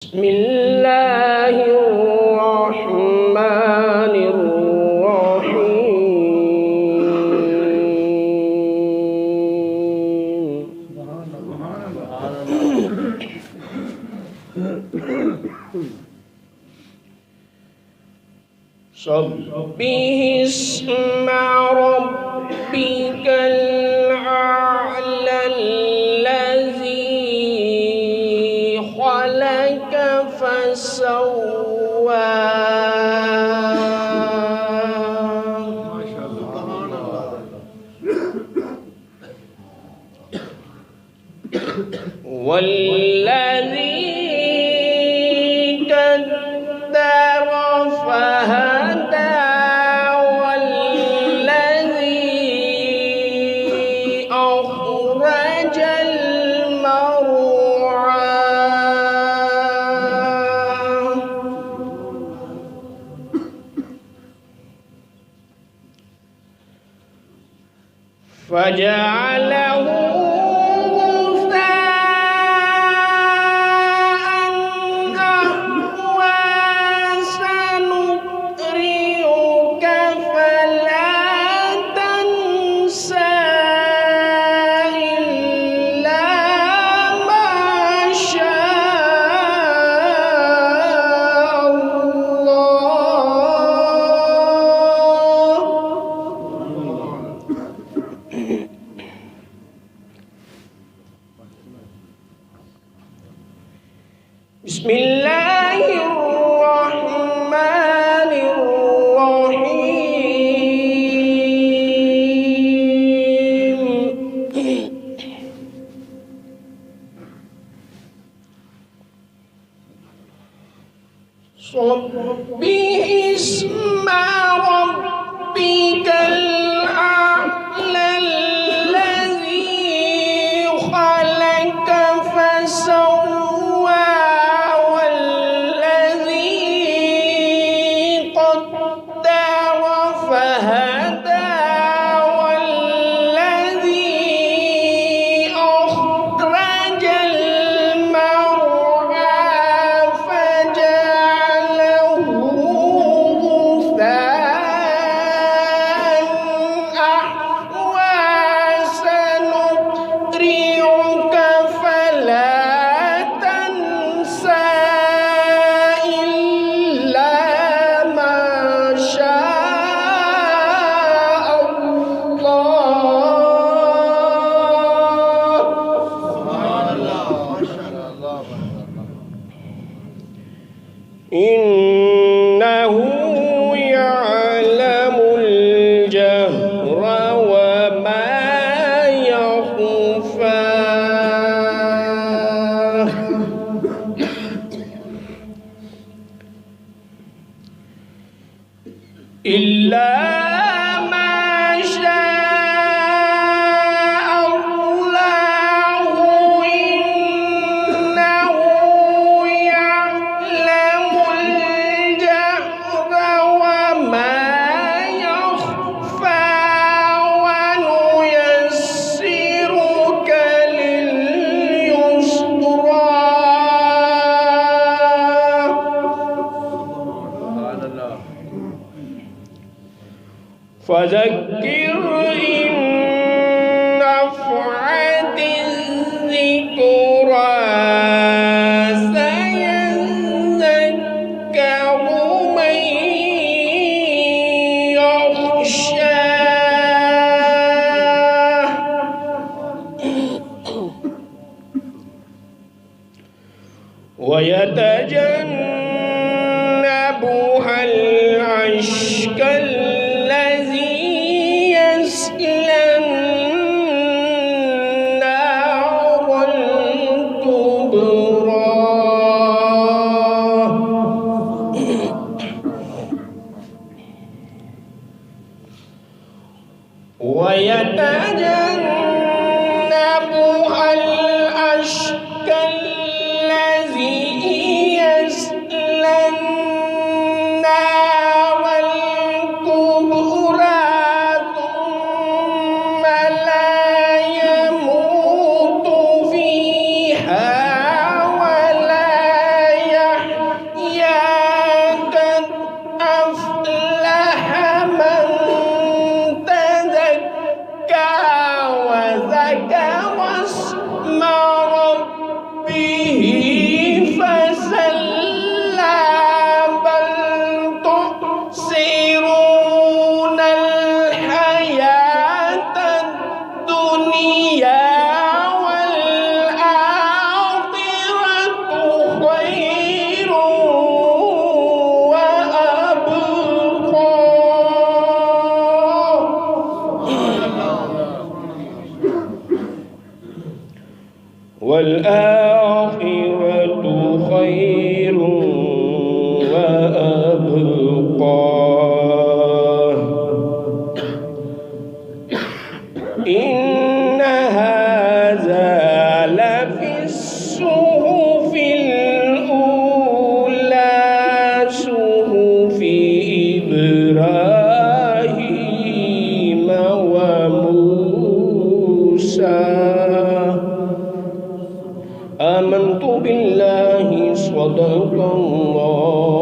بسم الله الرحمن الرحيم سبح اسم ربك الأعلى الذي خلق فسوى ما شاء الله والذي قدر فهدى والذي أخرج المرعى فجعله بسم الله الرحمن الرحيم سبح اسم ربك الأعلى الذي خلق فسوى إنه يعلم الجهر وما يخفى إلا ما شاء الله إنه يعلم الجهر وما يخفى ونيسرك لليسرى فذكر إن نفعت الذكرى سيذكر من يخشى ويتجنبها الأشقى الذي يصلى النار الكبرى ويتجنبها الأشقى الذي يصلى النار الكبرى خير وأبقى إن هذا لفي الصحف الأولى صحف إبراهيم وموسى آمنت بالله صدق الله